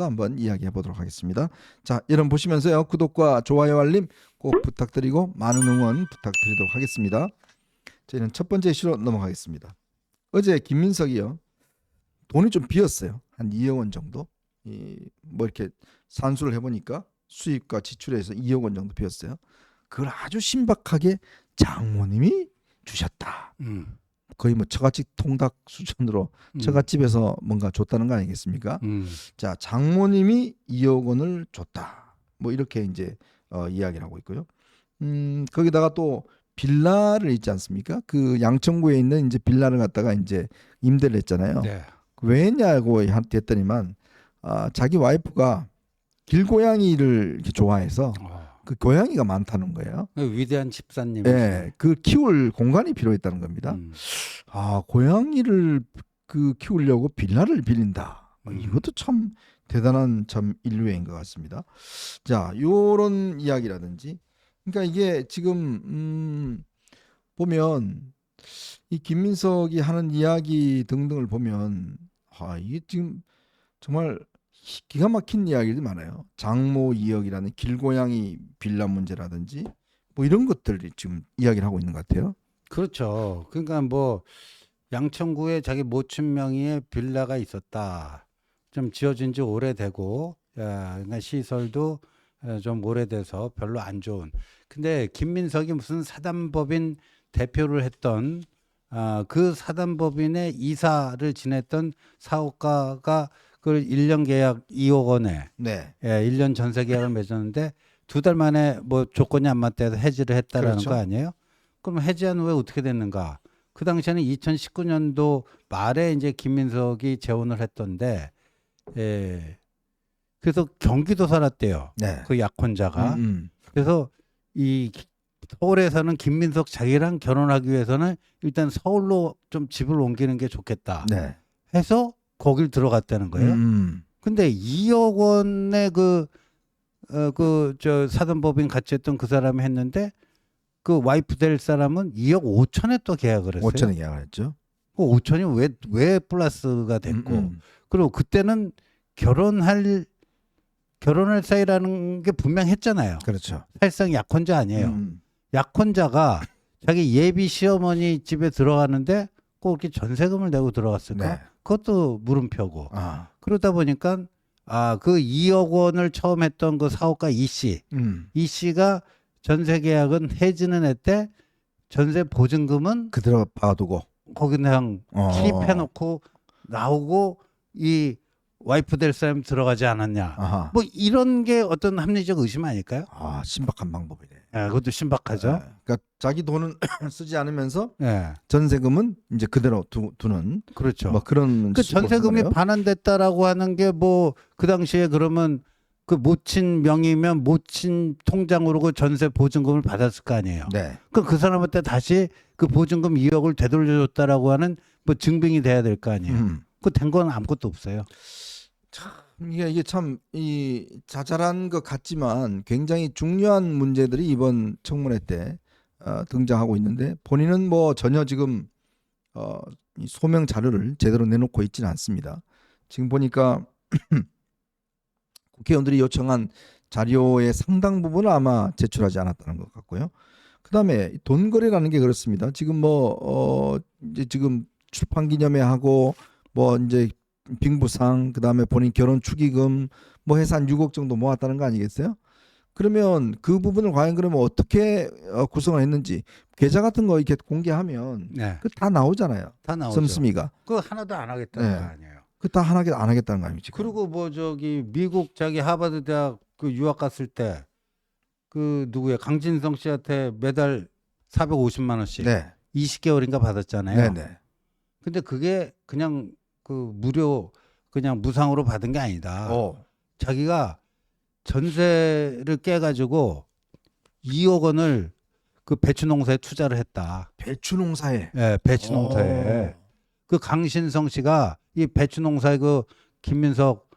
또 한번 이야기해 보도록 하겠습니다. 자, 여러분 보시면서요. 구독과 좋아요 알림 꼭 부탁드리고 많은 응원 부탁드리도록 하겠습니다. 저희는 첫 번째 이슈로 넘어가겠습니다. 어제 김민석이요. 돈이 좀 비었어요. 한 2억 원 정도. 뭐 이렇게 산수를 해보니까 수입과 지출에서 2억 원 정도 비었어요. 그걸 아주 신박하게 장모님이 주셨다. 거의 뭐 처갓집 통닭 수준으로 처갓집에서 뭔가 줬다는 거 아니겠습니까? 자, 장모님이 2억 원을 줬다. 뭐 이렇게 이제 이야기를 하고 있고요. 거기다가 또 빌라를 있지 않습니까? 그 양천구에 있는 이제 빌라를 갖다가 이제 임대를 했잖아요. 네. 왜 했냐고 했더니만 자기 와이프가 길고양이를 이렇게 좋아해서 그 고양이가 많다는 거예요. 위대한 집사님. 네, 그 키울 공간이 필요했다는 겁니다. 고양이를 그 키우려고 빌라를 빌린다. 이것도 참 대단한 참 인류애인 것 같습니다. 자, 요런 이야기라든지, 그러니까 이게 지금 보면 이 김민석이 하는 이야기 등등을 보면 이게 지금 정말 기가 막힌 이야기들이 많아요. 장모 2억이라는 길고양이 빌라 문제라든지 뭐 이런 것들이 지금 이야기를 하고 있는 것 같아요. 그렇죠. 그러니까 뭐 양천구에 자기 모친 명의의 빌라가 있었다. 좀 지어진 지 오래되고, 그러니까 시설도 좀 오래돼서 별로 안 좋은. 근데 김민석이 무슨 사단법인 대표를 했던 그 사단법인의 이사를 지냈던 사업가가 그 1년 계약 2억 원에 네. 1년 전세 계약을 맺었는데 2달 만에 뭐 조건이 안 맞대서 해지를 했다라는 그렇죠. 거 아니에요? 그럼 해지한 후에 어떻게 됐는가? 그 당시에는 2019년도 말에 이제 김민석이 재혼을 했던데, 그래서 경기도 살았대요. 네. 그 약혼자가. 그래서 이 서울에서는 김민석 자기랑 결혼하기 위해서는 일단 서울로 좀 집을 옮기는 게 좋겠다. 네. 해서 거길 들어갔다는 거예요. 근데 2억 원의 저 사단법인 같이 했던 그 사람이 했는데 그 와이프 될 사람은 2억 5천에 또 계약을 했어요. 5천에 계약을 했죠. 그 5천이 왜 플러스가 됐고 그리고 그때는 결혼할 사이라는 게 분명했잖아요. 그렇죠. 사실상 약혼자 아니에요. 약혼자가 자기 예비 시어머니 집에 들어가는데 꼭 이렇게 전세금을 내고 들어갔을까? 네. 그것도 물음표고. 그러다 보니까 그 2억 원을 처음 했던 그 사업가 이 씨가 전세 계약은 해지는 했대. 전세 보증금은 그대로 봐두고 거기 그냥 kil입해놓고 나오고 이 와이프 될 사람 들어가지 않았냐. 뭐 이런 게 어떤 합리적 의심 아닐까요? 신박한 방법이네. 그것도 신박하죠. 그러니까 자기 돈은 쓰지 않으면서 네. 전세금은 이제 그대로 두는 그렇죠. 뭐 그런 그 전세금이 거네요. 반환됐다라고 하는 게 뭐 그 당시에 그러면 그 모친 명의면 모친 통장으로 그 전세 보증금을 받았을 거 아니에요. 네. 그럼 그 사람한테 다시 그 보증금 2억을 되돌려줬다라고 하는 뭐 증빙이 돼야 될 거 아니에요. 그 된 건 아무것도 없어요. 참 이게 참 이 자잘한 것 같지만 굉장히 중요한 문제들이 이번 청문회 때 등장하고 있는데 본인은 뭐 전혀 지금 이 소명 자료를 제대로 내놓고 있지는 않습니다. 지금 보니까 국회의원들이 요청한 자료의 상당 부분을 아마 제출하지 않았다는 것 같고요. 그다음에 돈 거래라는 게 그렇습니다. 지금 이제 지금 출판 기념회 하고 뭐 이제 빙부상 그다음에 본인 결혼 축의금 뭐 해서 한 6억 정도 모았다는 거 아니겠어요? 그러면 그 부분을 과연 그러면 어떻게 구성을 했는지 계좌 같은 거 이렇게 공개하면 네. 그 다 나오잖아요. 다 나오죠. 씀씀이가. 그거 하나도 안 하겠다는 네. 거 아니에요. 그 다 하나도 안 하겠다는 거 아닙니까? 그리고 뭐 저기 미국 자기 하버드 대학 그 유학 갔을 때 그 누구야 강진성 씨한테 매달 450만 원씩 네. 20개월인가 받았잖아요. 네네. 근데 그게 그냥 그 무료 그냥 무상으로 받은 게 아니다. 자기가 전세를 깨가지고 2억 원을 그 배추 농사에 투자를 했다. 배추 농사에. 네, 배추 농사에. 그 강신성 씨가 이 배추 농사에 그 김민석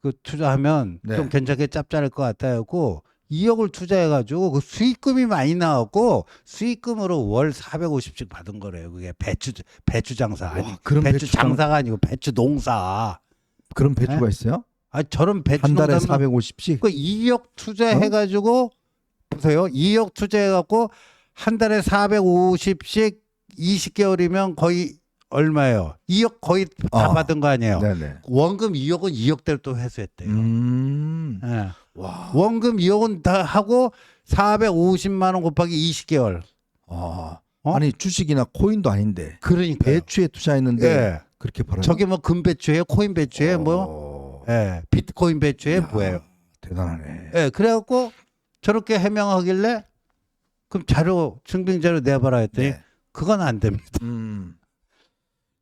그 투자하면 네. 좀 괜찮게 짭짤할 것 같다고 2억을 투자해가지고 그 수익금이 많이 나왔고 수익금으로 월 450씩 받은 거래요. 그게 배추 장사 아니 그런 배추 배추가- 장사가 아니고 배추 농사. 그런 배추가 네? 있어요? 아 저런 배추 한 달에 농사면 450씩. 그 2억 투자해가지고 보세요. 2억 투자해갖고 한 달에 450씩 20개월이면 거의 얼마예요? 2억 거의 다 받은 거 아니에요? 네네. 원금 2억은 2억대로 또 회수했대요. 예. 와. 원금 2억은 다 하고 450만 원 곱하기 20개월. 아. 어? 아니 주식이나 코인도 아닌데 그러니까 배추에 투자했는데 예. 그렇게 벌어요. 저게 뭐 금배추예요, 코인 배추예요, 뭐 뭐 예. 비트코인 배추예요, 뭐예요? 대단하네. 예. 그래갖고 저렇게 해명하길래 그럼 자료 증빙 자료 내봐라 했더니 네. 그건 안 됩니다.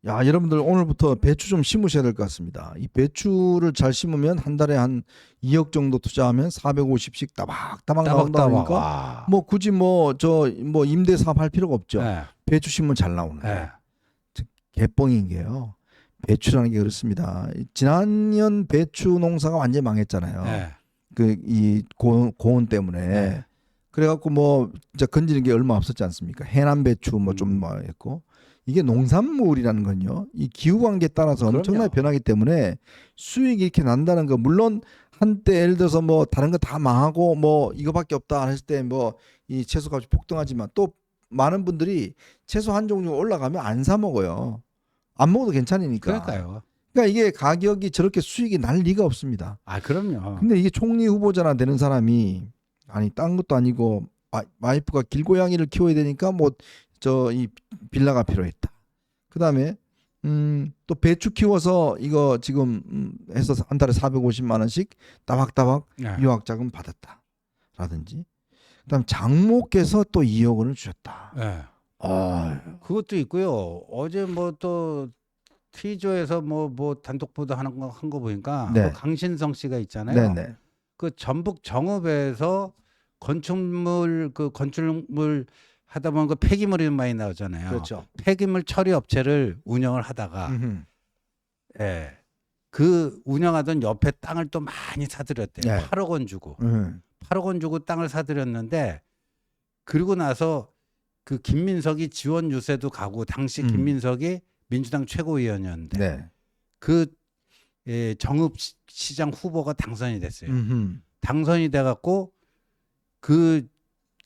야, 여러분들 오늘부터 배추 좀 심으셔야 될 것 같습니다. 이 배추를 잘 심으면 한 달에 한 2억 정도 투자하면 450씩 따박따박 나온다 보니까 와. 뭐 굳이 뭐 임대 사업할 필요가 없죠. 예. 배추 심으면 잘 나오는데 예. 개뻥인 게요. 배추라는 게 그렇습니다. 지난년 배추 농사가 완전히 망했잖아요. 예. 그 이 고온 때문에. 네. 그래갖고 뭐 진짜 건지는 게 얼마 없었지 않습니까? 해남 배추 뭐 좀 뭐 했고 이게 농산물이라는 건요. 이 기후 관계에 따라서 그럼요. 엄청나게 변하기 때문에 수익이 이렇게 난다는 거 물론 한때 예를 들어서 뭐 다른 거 다 망하고 뭐 이거밖에 없다 했을 때 뭐 이 채소값이 폭등하지만 또 많은 분들이 채소 한 종류 올라가면 안 사 먹어요. 안 먹어도 괜찮으니까. 그러니까요. 그러니까 이게 가격이 저렇게 수익이 날 리가 없습니다. 아, 그럼요. 근데 이게 총리 후보자나 되는 사람이 아니 딴 것도 아니고 와이프가 길고양이를 키워야 되니까 뭐 저 이 빌라가 필요했다. 그다음에 또 배추 키워서 이거 지금 해서 한 달에 450만 원씩 따박따박 예. 유학 자금 받았다. 라든지. 그다음 장모께서 또 2억 원을 주셨다. 예. 아, 그것도 있고요. 어제 뭐 또 T조에서 뭐 단독 보도하는 거 한 거 보니까 네. 그 강신성 씨가 있잖아요. 네네. 그 전북 정읍에서 건축물 하다 보면 그 폐기물이 많이 나오잖아요. 그렇죠. 폐기물 처리 업체를 운영을 하다가 음흠. 예. 그 운영하던 옆에 땅을 또 많이 사들였대요. 네. 8억 원 주고. 음. 8억 원 주고 땅을 사들였는데 그리고 나서 그 김민석이 지원 유세도 가고 당시 김민석이 민주당 최고위원이었는데 네. 그 정읍시장 후보가 당선이 됐어요. 음흠. 당선이 돼갖고 그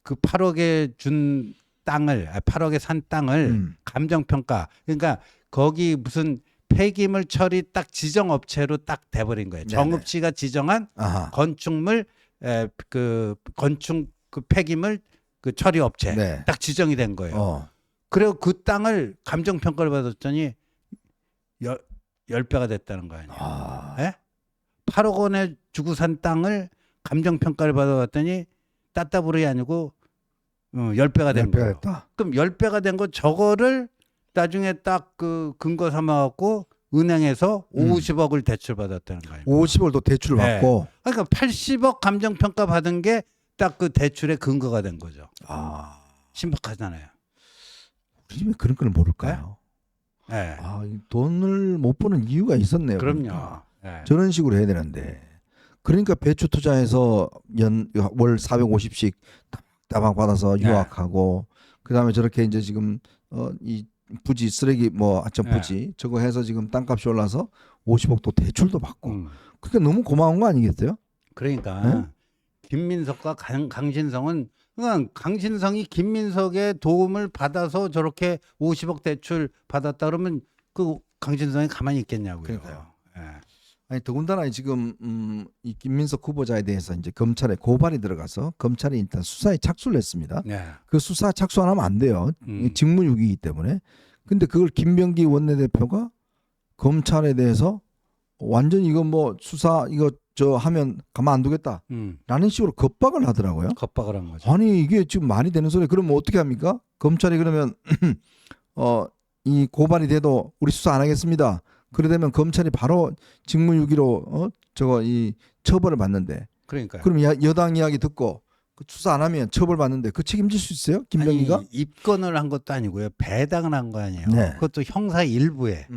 8억에 준 땅을 8억에 산 땅을 감정평가 그러니까 거기 무슨 폐기물 처리 딱 지정 업체로 딱 돼버린 거예요. 네네. 정읍시가 지정한 아하. 건축물 건축 그 폐기물 그 처리 업체 네. 딱 지정이 된 거예요. 그리고 그 땅을 감정 평가를 받았더니 10배가 됐다는 거 아니에요. 아. 예? 8억 원에 주고 산 땅을 감정 평가를 받아봤더니 따따블이 아니고 10배가 된 10배가 거예요. 됐다. 그럼 10배가 된 거 저거를 나중에 딱 그 근거 삼아 갖고 은행에서 50억을 대출 받았다는 거예요. 50을 또 대출을 네. 받고. 그러니까 80억 감정 평가 받은 게 딱 그 대출의 근거가 된 거죠. 아. 신박하잖아요. 우리 집에 그런 걸 모를까요? 네. 아, 이 돈을 못 버는 이유가 있었네요. 그럼요. 그러니까. 네. 저런 식으로 해야 되는데. 그러니까 배추 투자해서 월 450씩 따박 받아서 네. 유학하고 그다음에 저렇게 이제 지금 이 부지 쓰레기 뭐 아점 부지 저거 해서 지금 땅값이 올라서 50억 또 대출도 받고. 그게 너무 고마운 거 아니겠어요? 그러니까 네? 김민석과 강신성은 그러니까 강신성이 김민석의 도움을 받아서 저렇게 50억 대출 받았다 그러면 그 강신성이 가만히 있겠냐고요. 그러니까요. 예. 아니 더군다나 지금 이 김민석 후보자에 대해서 이제 검찰에 고발이 들어가서 검찰이 일단 수사에 착수를 했습니다. 네. 그 수사 착수 안 하면 안 돼요. 직무유기이기 때문에. 근데 그걸 김병기 원내대표가 검찰에 대해서 완전 이거 뭐 수사 이거 저 하면 가만 안 두겠다. 라는 식으로 겁박을 하더라고요. 겁박을 한 거죠. 아니 이게 지금 말이 되는 소리. 그러면 어떻게 합니까? 검찰이 그러면 이 고발이 돼도 우리 수사 안 하겠습니다. 그래 되면 검찰이 바로 직무유기로 저거 이 처벌을 받는데. 그러니까요. 그럼 여당 이야기 듣고 그 수사 안 하면 처벌 받는데 그 책임질 수 있어요? 김병기가? 아니, 입건을 한 것도 아니고요. 배당을 한 거 아니에요. 네. 그것도 형사 일부에.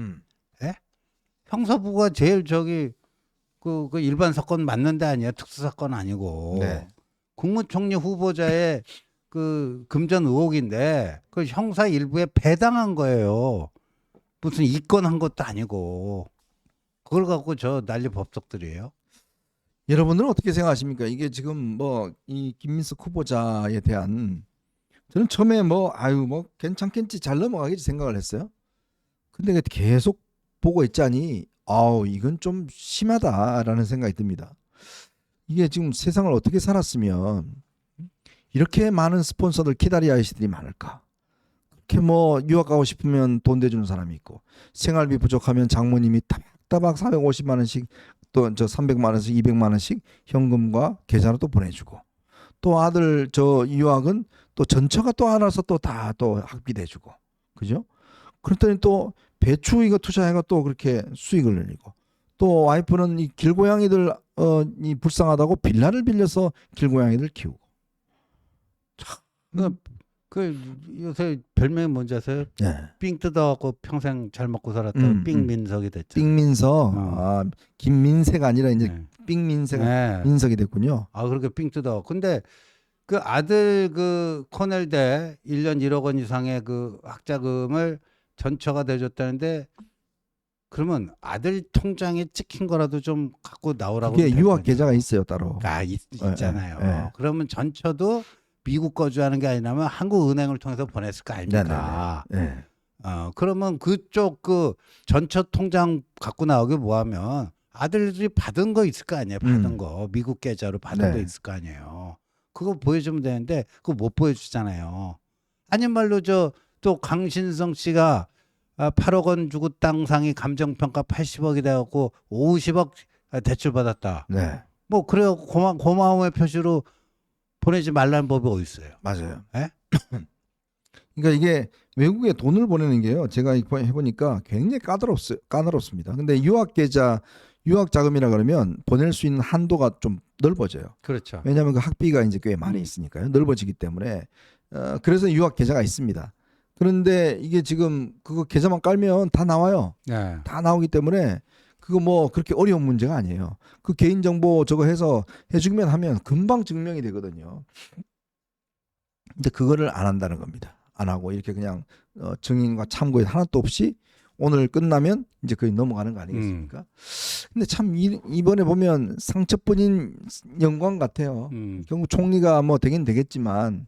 형사부가 제일 그 일반 사건 맞는 데 아니에요. 특수 사건 아니고. 네. 국무총리 후보자의 그 금전 의혹인데 그 형사 일부에 배당한 거예요. 무슨 입건한 것도 아니고. 그걸 갖고 저 난리 법석들이에요. 여러분들은 어떻게 생각하십니까? 이게 지금 뭐 이 김민석 후보자에 대한 저는 처음에 뭐 아유 뭐 괜찮겠지 잘 넘어가겠지 생각을 했어요. 근데 계속 보고 있자니 아우 이건 좀 심하다라는 생각이 듭니다. 이게 지금 세상을 어떻게 살았으면 이렇게 많은 스폰서들 키다리 아이씨들이 많을까? 그렇게 뭐 유학 가고 싶으면 돈 대주는 사람이 있고 생활비 부족하면 장모님이 따박따박 450만 원씩 또 저 300만 원씩 200만 원씩 현금과 계좌로 또 보내주고 또 아들 저 유학은 또 전처가 또 알아서 또 다 또 학비 대주고 그죠? 그랬더니 또 배추 이거 투자해가 또 그렇게 수익을 늘리고 또 와이프는 이 길고양이들 이 불쌍하다고 빌라를 빌려서 길고양이들 키우고 그 요새 별명이 뭔지 아세요? 네. 삥 뜯어갖고 평생 잘 먹고 살았던 삥민석이 됐죠. 삥민석 아, 김민세가 아니라 이제 네. 삥민세가 네. 민석이 됐군요. 아 그렇게 삥 뜯어. 근데 그 아들 그 코넬대 1년 1억 원 이상의 그 학자금을 전처가 대줬다는데 그러면 아들 통장에 찍힌 거라도 좀 갖고 나오라고. 그게 유학 계좌가 있어요 따로. 있잖아요. 예. 그러면 전처도 미국 거주하는 게 아니라면 한국 은행을 통해서 보냈을 거 아닙니까? 네. 그러면 그쪽 그 전처 통장 갖고 나오게 뭐하면 아들들이 받은 거 있을 거 아니에요. 받은 거 미국 계좌로 받은 네. 거 있을 거 아니에요. 그거 보여주면 되는데 그거 못 보여주잖아요. 아닌 말로 저 또 강신성 씨가 8억 원 주고 땅 상이 감정평가 80억이 돼갖고 50억 대출 받았다. 네. 뭐 그래요. 고마움의 표시로 보내지 말라는 법이 어디 있어요? 맞아요. 예? 그러니까 이게 외국에 돈을 보내는 게요. 제가 해보니까 굉장히 까다롭습니다. 근데 유학 계좌, 유학 자금이라 그러면 보낼 수 있는 한도가 좀 넓어져요. 그렇죠. 왜냐하면 그 학비가 이제 꽤 많이 있으니까요. 넓어지기 때문에 그래서 유학 계좌가 있습니다. 그런데 이게 지금 그거 계좌만 깔면 다 나와요. 네. 다 나오기 때문에 그거 뭐 그렇게 어려운 문제가 아니에요. 그 개인정보 저거 해서 해주기만 하면 금방 증명이 되거든요. 근데 그거를 안 한다는 겁니다. 안 하고 이렇게 그냥 증인과 참고인 하나도 없이 오늘 끝나면 이제 거의 넘어가는 거 아니겠습니까? 근데 참 이번에 보면 상처뿐인 영광 같아요. 결국 총리가 뭐 되긴 되겠지만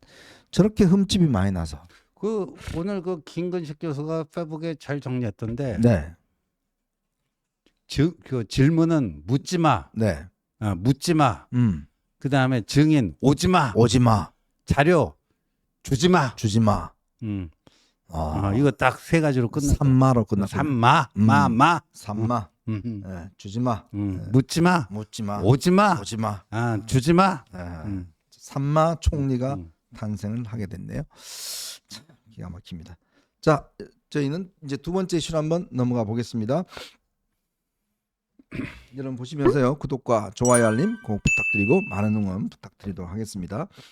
저렇게 흠집이 많이 나서. 그 오늘 그 김근식 교수가 페북에 잘 정리했던데. 네. 그 질문은 묻지 마. 네. 묻지 마. 그 다음에 증인 오지 마. 오지 마. 자료 주지 마. 주지 마. 이거 딱 세 가지로 끝났다. 삼마로 끝났고. 삼마, 삼마. 네, 주지 마. 묻지 마. 묻지 마. 오지 마. 오지 마. 주지 마. 삼마 총리가 탄생을 하게 됐네요. 참 기가 막힙니다. 자, 저희는 이제 두 번째 이슈로 한번 넘어가 보겠습니다. 여러분 보시면서요 구독과 좋아요 알림 꼭 부탁드리고 많은 응원 부탁드리도록 하겠습니다.